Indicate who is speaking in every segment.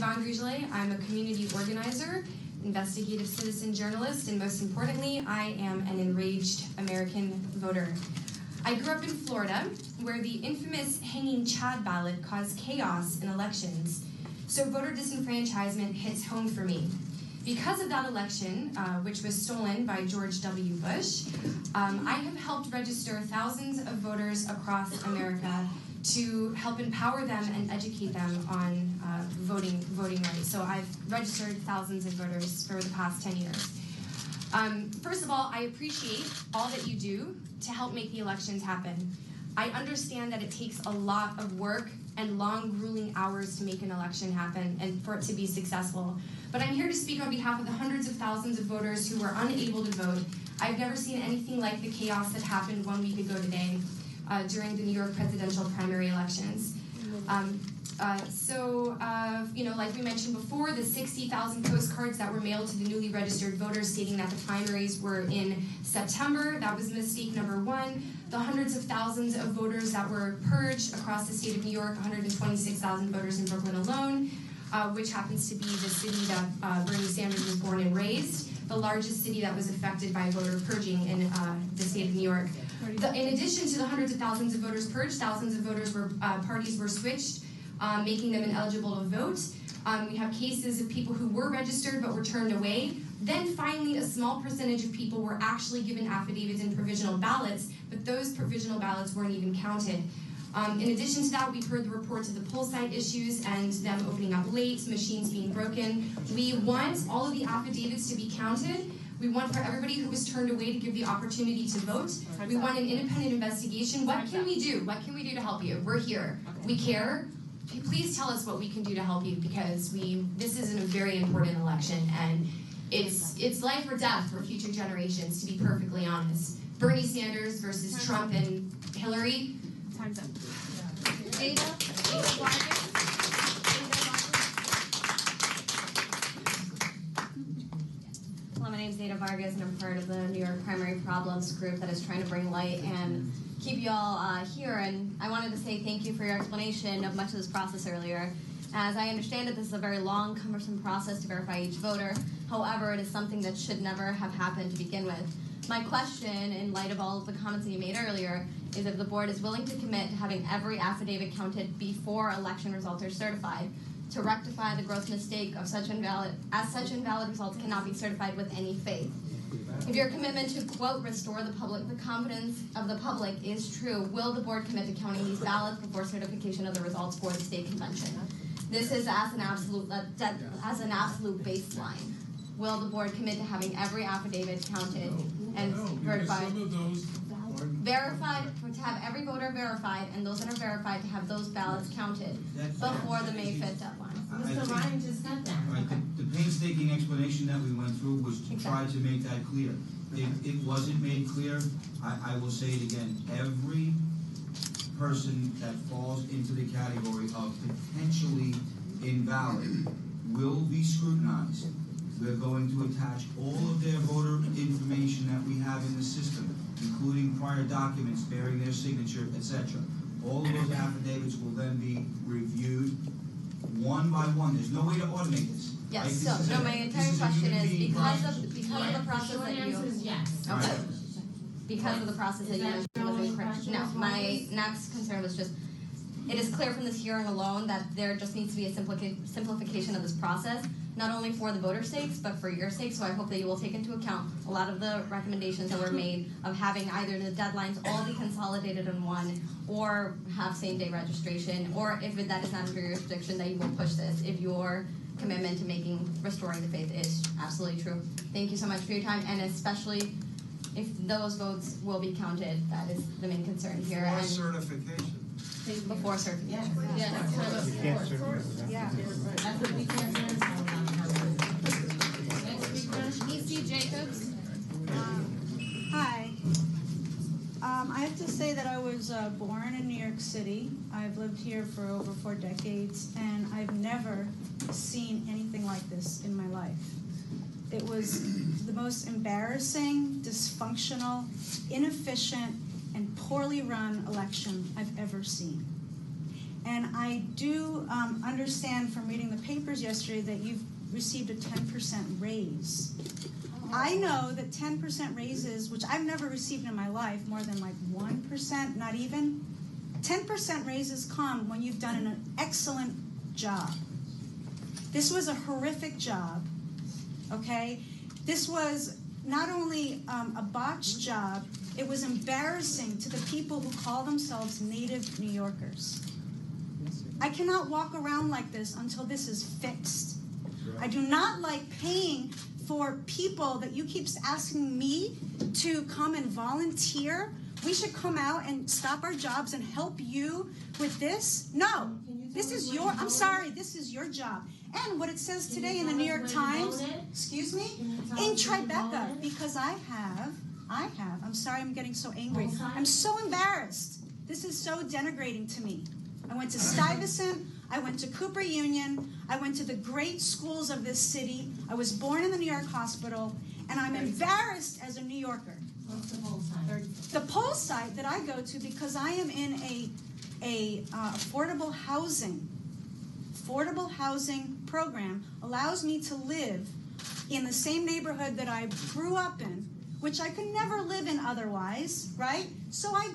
Speaker 1: Yvonne Grugele. I'm a community organizer, investigative citizen journalist, and most importantly, I am an enraged American voter. I grew up in Florida, where the infamous hanging Chad ballot caused chaos in elections, so voter disenfranchisement hits home for me. Because of that election, which was stolen by George W. Bush, I have helped register thousands of voters across America to help empower them and educate them on voting rights. So I've registered thousands of voters for the past 10 years. First of all, I appreciate all that you do to help make the elections happen. I understand that it takes a lot of work and long, grueling hours to make an election happen and for it to be successful. But I'm here to speak on behalf of the hundreds of thousands of voters who were unable to vote. I've never seen anything like the chaos that happened 1 week ago today during the New York presidential primary elections. Like we mentioned before, the 60,000 postcards that were mailed to the newly registered voters stating that the primaries were in September, that was mistake number one. The hundreds of thousands of voters that were purged across the state of New York, 126,000 voters in Brooklyn alone, which happens to be the city that Bernie Sanders was born and raised, the largest city that was affected by voter purging in the state of New York. In addition to the hundreds of thousands of voters purged, thousands of voters parties were switched, making them ineligible to vote. We have cases of people who were registered but were turned away. Then finally, a small percentage of people were actually given affidavits and provisional ballots, but those provisional ballots weren't even counted. In addition to that, we've heard the reports of the poll site issues and them opening up late, machines being broken. We want all of the affidavits to be counted. We want for everybody who was turned away to give the opportunity to vote. We want an independent investigation. What can we do? What can we do to help you? We're here. We care. Please tell us what we can do to help you, because this is a very important election, and it's life or death for future generations, to be perfectly honest. Bernie Sanders versus Trump and Hillary. Time's up. Ada Vargas. Hello, my name is Ada Vargas, and I'm part of the New York Primary Problems group that is trying to bring light and keep you all here. And I wanted to say thank you for your explanation of much of this process earlier. As I understand it, this is a very long, cumbersome process to verify each voter. However, it is something that should never have happened to begin with. My question, in light of all of the comments that you made earlier, is if the board is willing to commit to having every affidavit counted before election results are certified, to rectify the gross mistake of such invalid results cannot be certified with any faith. If your commitment to, quote, restore the confidence of the public is true, will the board commit to counting these ballots before certification of the results for the state convention? This is as an absolute baseline. Will the board commit to having every affidavit counted and verified? Some of those to have every voter verified, and those that are verified to have those ballots counted before the May 5th deadline.
Speaker 2: Mr. Ryan just said that.
Speaker 3: Right, the painstaking explanation that we went through was to try to make that clear. It wasn't made clear. I will say it again. Every person that falls into the category of potentially invalid will be scrutinized. We're going to attach all of their voter information that we have in the system, including prior documents bearing their signature, etc. All of those affidavits will then be reviewed one by one. There's no way to automate this.
Speaker 1: Yes. Right? So, my entire question is because of the process that you.
Speaker 2: Yes.
Speaker 1: Okay. Because of the process that you wasn't correct. No. My next concern was just, it is clear from this hearing alone that there just needs to be a simplification of this process, not only for the voters' sakes, but for your sake. So I hope that you will take into account a lot of the recommendations that were made of having either the deadlines all be consolidated in one, or have same-day registration, or if that is not in your jurisdiction, that you will push this if your commitment to restoring the faith is absolutely true. Thank you so much for your time, and especially if those votes will be counted, that is the main concern here.
Speaker 4: Before certification.
Speaker 1: Before certification.
Speaker 2: Yeah, that's kind of before. Yeah. That's what we can't do. E.C. Jacobs.
Speaker 5: Hi. I have to say that I was born in New York City. I've lived here for over 4 decades, and I've never seen anything like this in my life. It was the most embarrassing, dysfunctional, inefficient, and poorly run election I've ever seen. And I do understand from reading the papers yesterday that you've received a 10% raise. I know that 10% raises, which I've never received in my life, more than like 1%, not even. 10% raises come when you've done an excellent job. This was a horrific job, okay? This was not only a botched job, it was embarrassing to the people who call themselves native New Yorkers. I cannot walk around like this until this is fixed. I do not like paying for people that you keep asking me to come and volunteer. We should come out and stop our jobs and help you with this. No, this is your, I'm sorry, this is your job. And what it says today in the New York Times, excuse me, in Tribeca, because I have, I'm sorry I'm getting so angry. I'm so embarrassed. This is so denigrating to me. I went to Stuyvesant, I went to Cooper Union, I went to the great schools of this city. I was born in the New York hospital, and I'm embarrassed as a New Yorker.
Speaker 4: What's the poll site?
Speaker 5: The poll site that I go to, because I am in a affordable housing program, allows me to live in the same neighborhood that I grew up in, which I could never live in otherwise, right? So I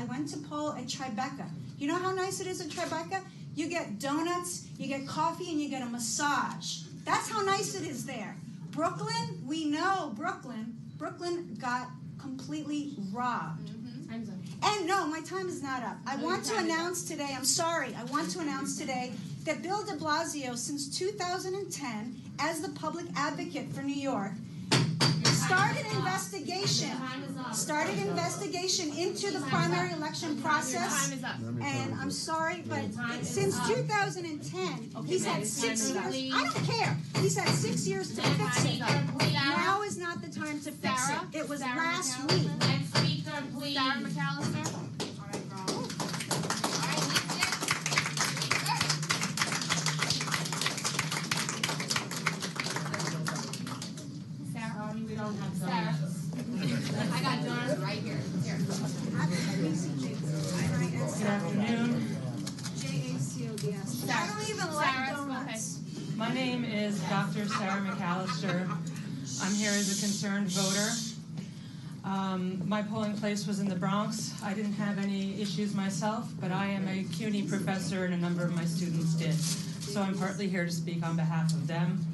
Speaker 5: went to poll at Tribeca. You know how nice it is at Tribeca? You get donuts, you get coffee, and you get a massage. That's how nice it is there. Brooklyn, we know Brooklyn got completely robbed.
Speaker 1: Time's up.
Speaker 5: And no, my time is not up. I want to announce today, I'm sorry, I want to announce today that Bill de Blasio, since 2010, as the public advocate for New York, started investigation into the primary election process. And I'm sorry, but since 2010, he's had 6 years. I don't care. He's had 6 years to fix it. Now is not the time to fix it. It was last week.
Speaker 4: Next speaker, please.
Speaker 1: Sarah McAllister.
Speaker 4: We don't have
Speaker 1: Sarah.
Speaker 4: donuts.
Speaker 1: I got donuts right here. Here.
Speaker 6: Good afternoon.
Speaker 5: JACODS. I don't even like
Speaker 1: Sarah,
Speaker 5: donuts.
Speaker 6: My name is Dr. Sarah McAllister. I'm here as a concerned voter. My polling place was in the Bronx. I didn't have any issues myself, but I am a CUNY professor and a number of my students did. So I'm partly here to speak on behalf of them.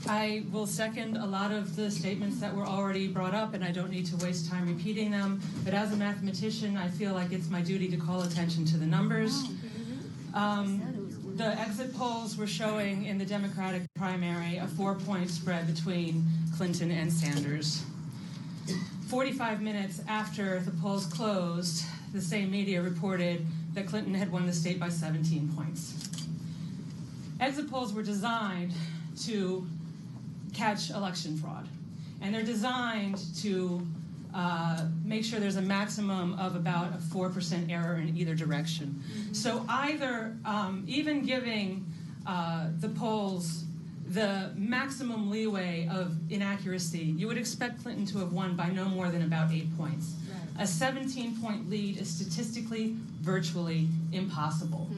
Speaker 6: I will second a lot of the statements that were already brought up, and I don't need to waste time repeating them. But as a mathematician, I feel like it's my duty to call attention to the numbers. The exit polls were showing in the Democratic primary a 4-point spread between Clinton and Sanders. 45 minutes after the polls closed, the same media reported that Clinton had won the state by 17 points. Exit polls were designed to catch election fraud, and they're designed to make sure there's a maximum of about a 4% error in either direction. So either, even giving the polls the maximum leeway of inaccuracy, you would expect Clinton to have won by no more than about 8 points. A 17-point lead is statistically virtually impossible.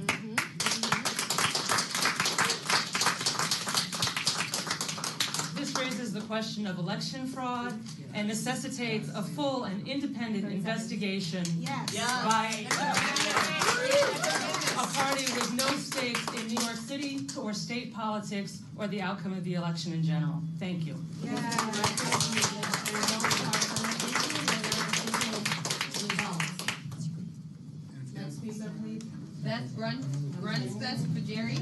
Speaker 6: This raises the question of election fraud and necessitates a full and independent investigation by a party with no stakes in New York City or state politics or the outcome of the election in general. Thank you.
Speaker 4: Next speaker, please.
Speaker 1: Beth Beth for Jerry.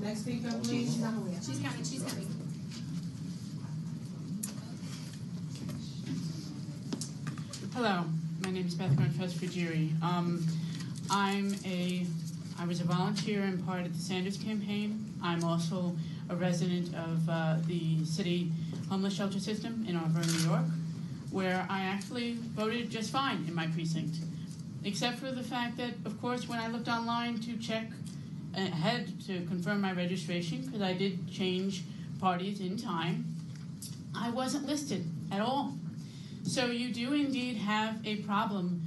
Speaker 4: Next speaker, please.
Speaker 1: She's coming.
Speaker 7: Hello, my name is Beth Grunfest-Fujiri. I was a volunteer and part of the Sanders campaign. I'm also a resident of the city homeless shelter system in Auburn, New York, where I actually voted just fine in my precinct, except for the fact that, of course, when I looked online to check ahead to confirm my registration, because I did change parties in time, I wasn't listed at all. So you do indeed have a problem,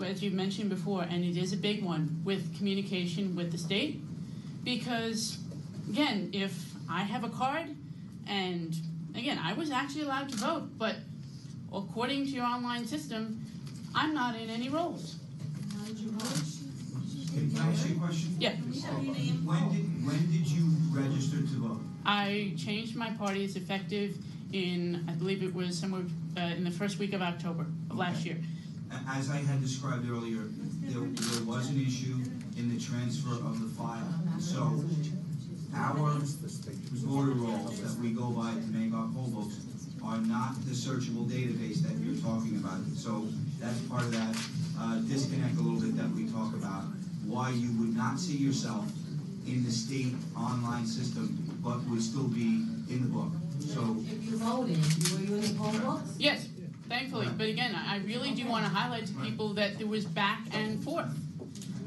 Speaker 7: as you mentioned before, and it is a big one, with communication with the state. Because, again, if I have a card, and again, I was actually allowed to vote, but according to your online system, I'm not in any rolls.
Speaker 4: How did you vote?
Speaker 3: Can I ask you a question?
Speaker 7: Yeah.
Speaker 3: When did you register to vote?
Speaker 7: I changed my parties effective in, I believe it was somewhere in the first week of October of last year.
Speaker 3: As I had described earlier, there was an issue in the transfer of the file. So our voter rolls that we go by to make our poll books are not the searchable database that you're talking about. So that's part of that disconnect a little bit that we talk about, why you would not see yourself in the state online system, but would still be in the book. So
Speaker 4: If you voted, were you in the poll books?
Speaker 7: Yes, thankfully. But again, I really do want to highlight to people that there was back and forth.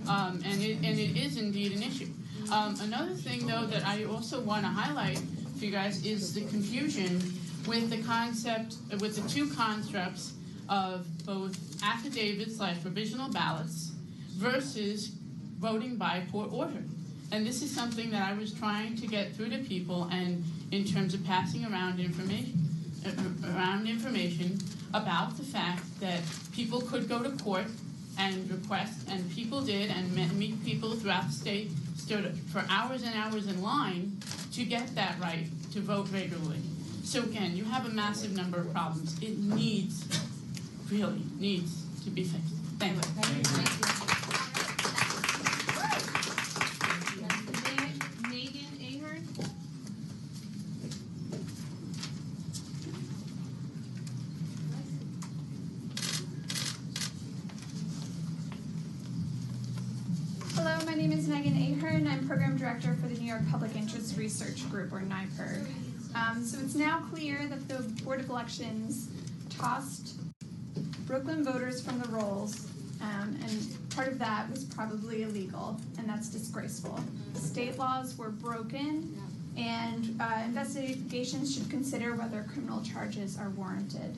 Speaker 7: And it is indeed an issue. Another thing, though, that I also want to highlight for you guys is the confusion with the concept, with the two constructs of both affidavits/provisional ballots versus voting by court order. And this is something that I was trying to get through to people, and in terms of passing around information about the fact that people could go to court and request, and people did, and meet people throughout the state, stood for hours and hours in line to get that right to vote regularly. So again, you have a massive number of problems. It really needs to be fixed. Thank you.
Speaker 8: Megan Ahern.
Speaker 9: Hello, my name is Megan Ahern. I'm Program Director for the New York Public Interest Research Group, or NYPIRG. So it's now clear that the Board of Elections tossed Brooklyn voters from the rolls, and part of that was probably illegal, and that's disgraceful. State laws were broken, and investigations should consider whether criminal charges are warranted.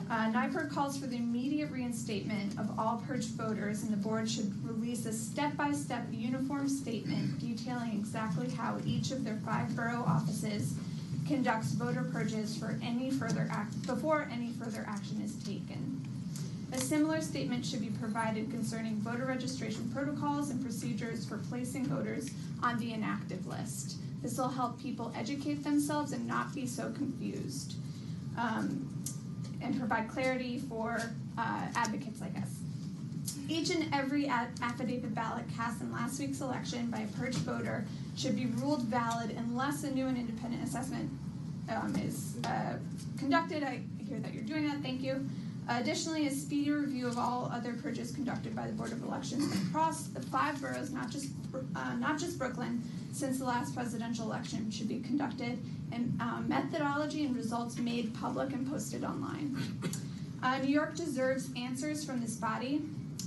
Speaker 9: NYPIRG calls for the immediate reinstatement of all purged voters, and the board should release a step-by-step uniform statement detailing exactly how each of their 5 borough offices conducts voter purges before any further action is taken. A similar statement should be provided concerning voter registration protocols and procedures for placing voters on the inactive list. This will help people educate themselves and not be so confused, and provide clarity for advocates like us. Each and every affidavit ballot cast in last week's election by a purged voter should be ruled valid unless a new and independent assessment is conducted. I hear that you're doing that, thank you. Additionally, a speedy review of all other purges conducted by the Board of Elections across the 5 boroughs, not just Brooklyn, since the last presidential election should be conducted, and methodology and results made public and posted online. New York deserves answers from this body,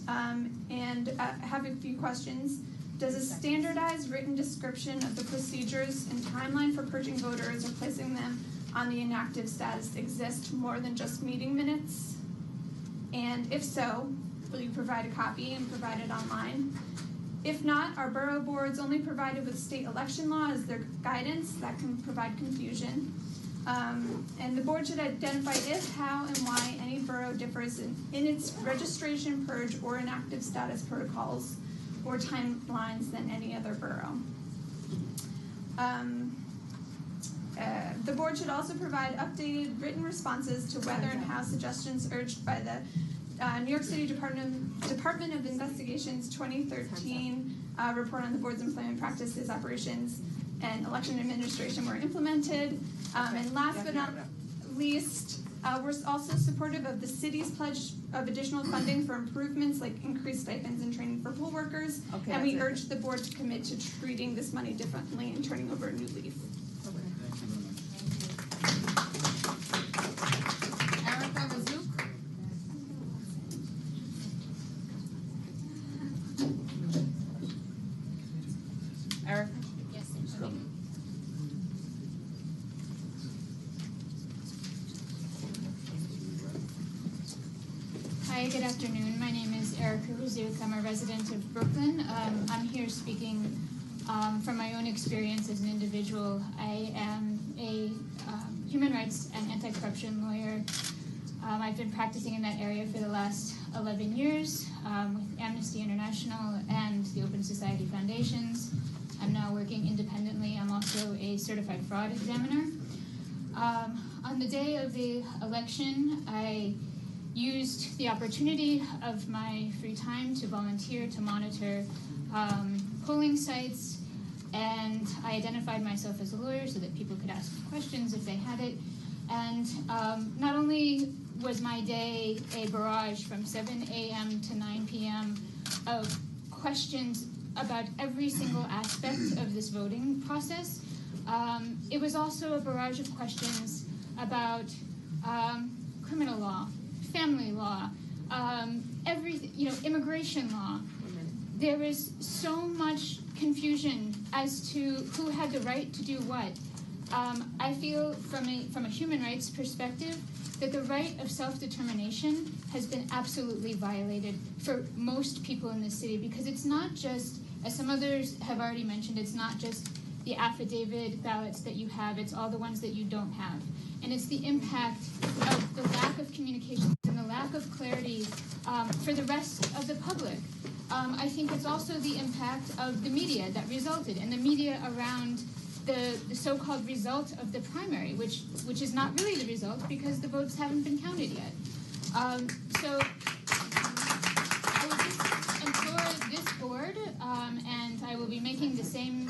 Speaker 9: and I have a few questions. Does a standardized written description of the procedures and timeline for purging voters or placing them on the inactive status exist more than just meeting minutes? And if so, will you provide a copy and provide it online? If not, are borough boards only provided with state election law as their guidance? That can provide confusion. And the board should identify if, how, and why any borough differs in its registration, purge, or inactive status protocols or timelines than any other borough. The board should also provide updated written responses to whether and how suggestions urged by the New York City Department of Investigation's 2013 report on the board's employment practices, operations, and election administration were implemented. And last but not least, we're also supportive of the city's pledge of additional funding for improvements like increased stipends and training for poll workers. Okay, and we urge the board to commit to treating this money differently and turning over a new leaf.
Speaker 10: good afternoon. My name is Erica Razuk. I'm a resident of Brooklyn. I'm here speaking from my own experience as an individual. I am a human rights and anti-corruption lawyer. I've been practicing in that area for the last 11 years with Amnesty International and the Open Society Foundations. I'm now working independently. I'm also a certified fraud examiner. On the day of the election, I used the opportunity of my free time to volunteer to monitor polling sites, and I identified myself as a lawyer so that people could ask questions if they had it. And not only was my day a barrage from 7 a.m. to 9 p.m. of questions about every single aspect of this voting process, it was also a barrage of questions about criminal law, family law, immigration law. There was so much confusion as to who had the right to do what. I feel from a human rights perspective that the right of self-determination has been absolutely violated for most people in this city, because it's not just, as some others have already mentioned, it's not just the affidavit ballots that you have, it's all the ones that you don't have. And it's the impact of the lack of communication and the lack of clarity for the rest of the public. I think it's also the impact of the media that resulted, and the media around the so-called result of the primary, which is not really the result because the votes haven't been counted yet. So I would just implore this board, and I will be making the same,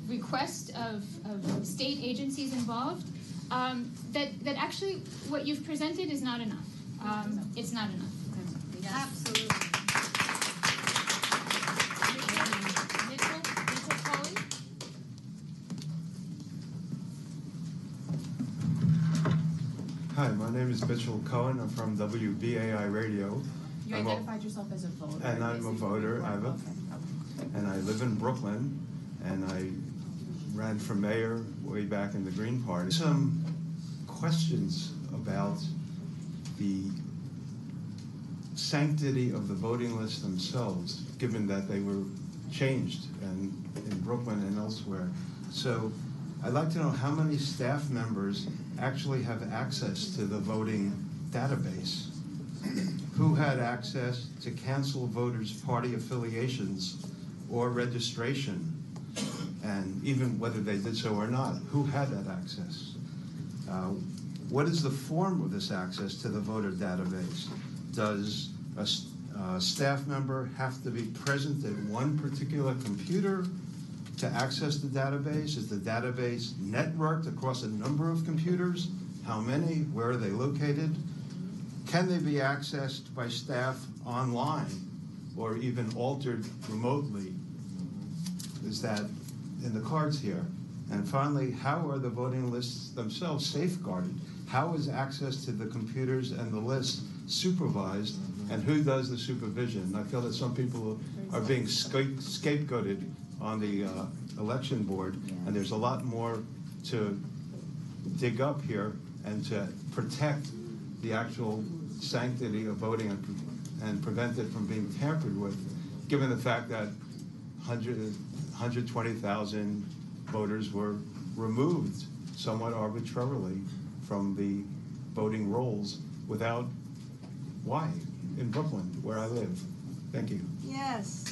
Speaker 10: request of state agencies involved, that actually what you've presented is not enough. It's not enough.
Speaker 8: Yes.
Speaker 5: Absolutely.
Speaker 11: Hi, my name is Mitchell Cohen. I'm from WBAI Radio.
Speaker 8: You identified yourself as a voter.
Speaker 11: And I'm a voter. And I live in Brooklyn, and I ran for mayor way back in the Green Party. Some questions about the sanctity of the voting lists themselves, given that they were changed in Brooklyn and elsewhere. So I'd like to know how many staff members actually have access to the voting database. Who had access to cancel voters' party affiliations or registration, and even whether they did so or not, who had that access? What is the form of this access to the voter database? Does a staff member have to be present at one particular computer to access the database? Is the database networked across a number of computers? How many? Where are they located? Can they be accessed by staff online or even altered remotely? Is that in the cards here? And finally, how are the voting lists themselves safeguarded? How is access to the computers and the lists supervised, and who does the supervision? I feel that some people are being scapegoated on the election board, and there's a lot more to dig up here and to protect the actual sanctity of voting and prevent it from being tampered with, given the fact that 120,000 voters were removed somewhat arbitrarily from the voting rolls without why in Brooklyn, where I live. Thank you.
Speaker 5: Yes.